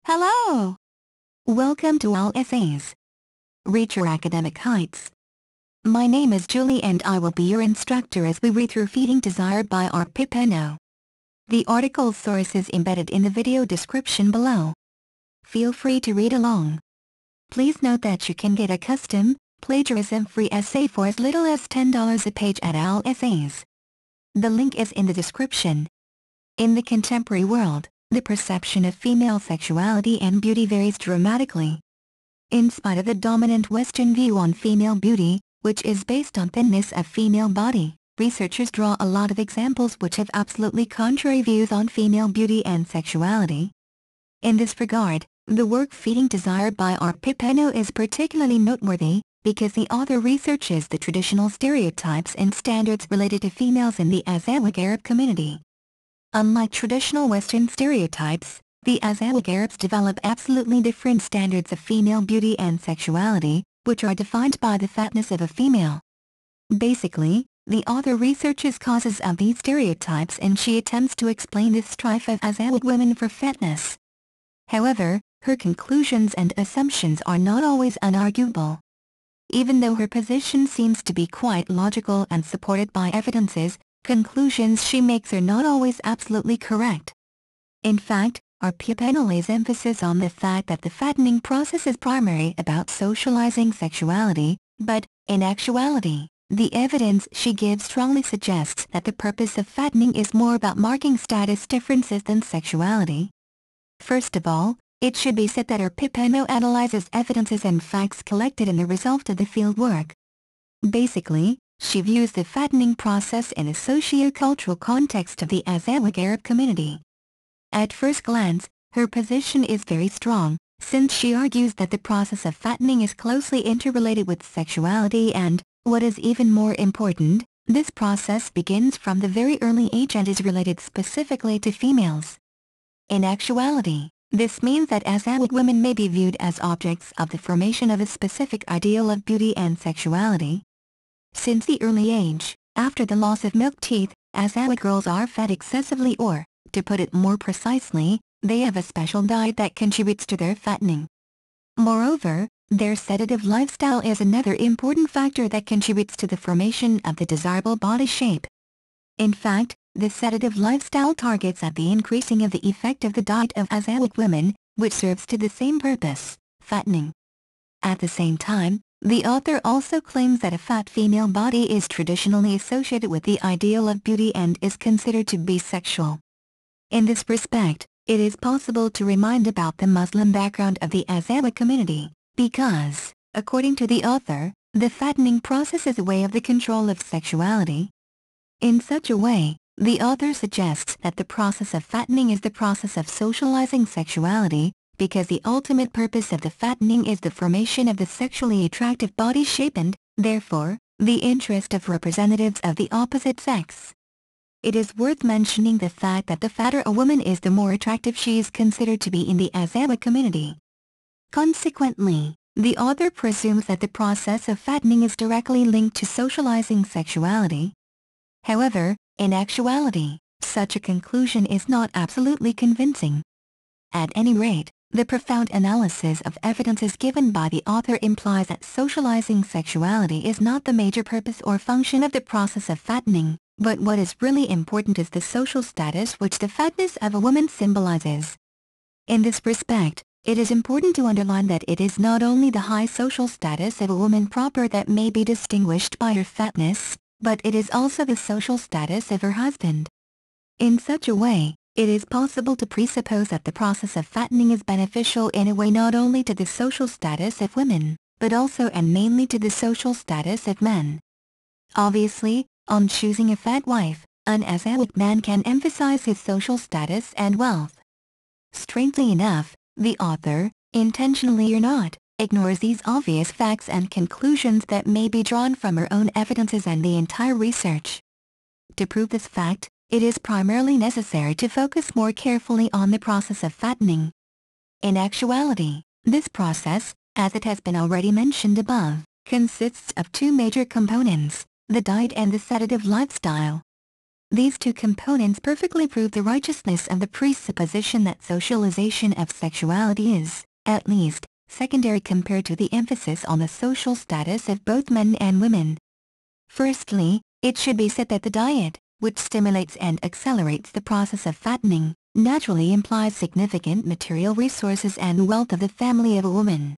Hello! Welcome to All Essays. Reach your academic heights. My name is Julie and I will be your instructor as we read through Feeding Desire by R. Popenoe. The article source is embedded in the video description below. Feel free to read along. Please note that you can get a custom, plagiarism-free essay for as little as $10 a page at All Essays. The link is in the description. In the contemporary world, the perception of female sexuality and beauty varies dramatically. In spite of the dominant Western view on female beauty, which is based on thinness of female body, researchers draw a lot of examples which have absolutely contrary views on female beauty and sexuality. In this regard, the work Feeding Desire by R. Popenoe is particularly noteworthy, because the author researches the traditional stereotypes and standards related to females in the Azawagh Arab community. Unlike traditional Western stereotypes, the Azawagh Arabs develop absolutely different standards of female beauty and sexuality, which are defined by the fatness of a female. Basically, the author researches causes of these stereotypes and she attempts to explain the strife of Azawagh women for fatness. However, her conclusions and assumptions are not always unarguable. Even though her position seems to be quite logical and supported by evidences, conclusions she makes are not always absolutely correct. In fact, R. Popenoe lays emphasis on the fact that the fattening process is primarily about socializing sexuality, but, in actuality, the evidence she gives strongly suggests that the purpose of fattening is more about marking status differences than sexuality. First of all, it should be said that R. Popenoe analyzes evidences and facts collected in the result of the fieldwork. Basically, she views the fattening process in a socio-cultural context of the Azawagh Arab community. At first glance, her position is very strong, since she argues that the process of fattening is closely interrelated with sexuality and, what is even more important, this process begins from the very early age and is related specifically to females. In actuality, this means that Azawagh women may be viewed as objects of the formation of a specific ideal of beauty and sexuality. Since the early age, after the loss of milk teeth, Azawagh girls are fed excessively or, to put it more precisely, they have a special diet that contributes to their fattening. Moreover, their sedative lifestyle is another important factor that contributes to the formation of the desirable body shape. In fact, the sedative lifestyle targets at the increasing of the effect of the diet of Azawagh women, which serves to the same purpose, fattening. At the same time, the author also claims that a fat female body is traditionally associated with the ideal of beauty and is considered to be sexual. In this respect, it is possible to remind about the Muslim background of the Azawagh community, because, according to the author, the fattening process is a way of the control of sexuality. In such a way, the author suggests that the process of fattening is the process of socializing sexuality, because the ultimate purpose of the fattening is the formation of the sexually attractive body shape and, therefore, the interest of representatives of the opposite sex. It is worth mentioning the fact that the fatter a woman is, the more attractive she is considered to be in the Azawagh community. Consequently, the author presumes that the process of fattening is directly linked to socializing sexuality. However, in actuality, such a conclusion is not absolutely convincing. At any rate, the profound analysis of evidences given by the author implies that socializing sexuality is not the major purpose or function of the process of fattening, but what is really important is the social status which the fatness of a woman symbolizes. In this respect, it is important to underline that it is not only the high social status of a woman proper that may be distinguished by her fatness, but it is also the social status of her husband. In such a way, it is possible to presuppose that the process of fattening is beneficial in a way not only to the social status of women, but also and mainly to the social status of men. Obviously, on choosing a fat wife, an Azawagh man can emphasize his social status and wealth. Strangely enough, the author, intentionally or not, ignores these obvious facts and conclusions that may be drawn from her own evidences and the entire research. To prove this fact, it is primarily necessary to focus more carefully on the process of fattening. In actuality, this process, as it has been already mentioned above, consists of two major components, the diet and the sedative lifestyle. These two components perfectly prove the righteousness of the presupposition that socialization of sexuality is, at least, secondary compared to the emphasis on the social status of both men and women. Firstly, it should be said that the diet, which stimulates and accelerates the process of fattening, naturally implies significant material resources and wealth of the family of a woman.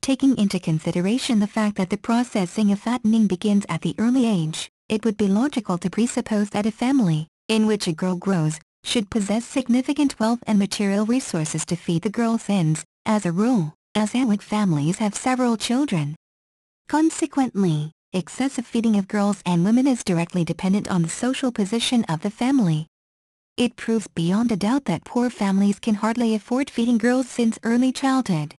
Taking into consideration the fact that the processing of fattening begins at the early age, it would be logical to presuppose that a family, in which a girl grows, should possess significant wealth and material resources to feed the girl since, as a rule, Azawagh families have several children. Consequently, excessive feeding of girls and women is directly dependent on the social position of the family. It proves beyond a doubt that poor families can hardly afford feeding girls since early childhood.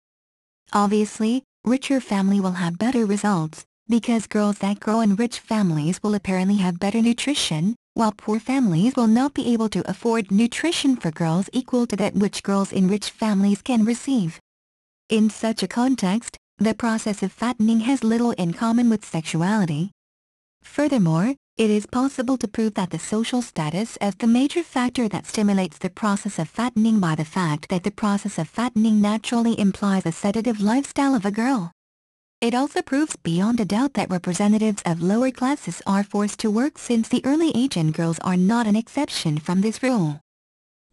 Obviously, richer family will have better results, because girls that grow in rich families will apparently have better nutrition, while poor families will not be able to afford nutrition for girls equal to that which girls in rich families can receive. In such a context, the process of fattening has little in common with sexuality. Furthermore, it is possible to prove that the social status is the major factor that stimulates the process of fattening by the fact that the process of fattening naturally implies a sedative lifestyle of a girl. It also proves beyond a doubt that representatives of lower classes are forced to work since the early age, and girls are not an exception from this rule.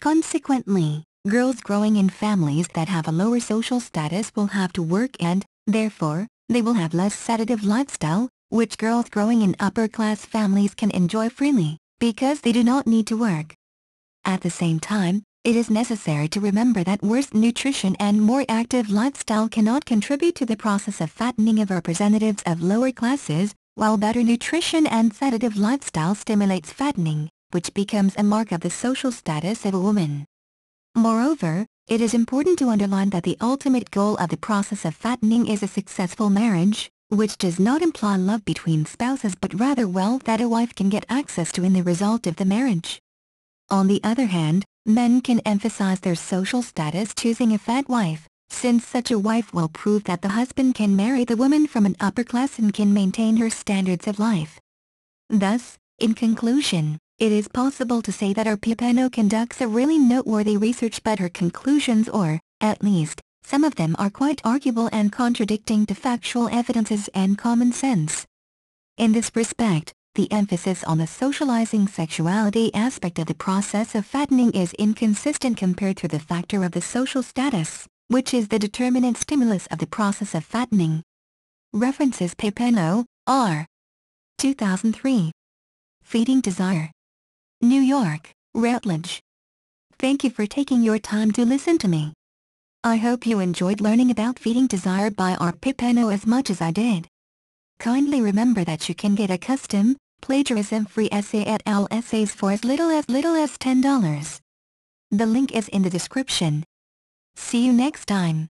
Consequently, girls growing in families that have a lower social status will have to work and, therefore, they will have less sedative lifestyle, which girls growing in upper-class families can enjoy freely, because they do not need to work. At the same time, it is necessary to remember that worse nutrition and more active lifestyle cannot contribute to the process of fattening of representatives of lower classes, while better nutrition and sedative lifestyle stimulates fattening, which becomes a mark of the social status of a woman. Moreover, it is important to underline that the ultimate goal of the process of fattening is a successful marriage, which does not imply love between spouses but rather wealth that a wife can get access to in the result of the marriage. On the other hand, men can emphasize their social status choosing a fat wife, since such a wife will prove that the husband can marry the woman from an upper class and can maintain her standards of life. Thus, in conclusion, it is possible to say that our Popenoe conducts a really noteworthy research, but her conclusions, or, at least, some of them, are quite arguable and contradicting to factual evidences and common sense. In this respect, the emphasis on the socializing sexuality aspect of the process of fattening is inconsistent compared to the factor of the social status, which is the determinant stimulus of the process of fattening. References: Popenoe, R. 2003. Feeding Desire. New York, Routledge. Thank you for taking your time to listen to me. I hope you enjoyed learning about feeding desire by our Popenoe as much as I did. Kindly remember that you can get a custom, plagiarism-free essay at OWL Essays for as little as $10. The link is in the description. See you next time.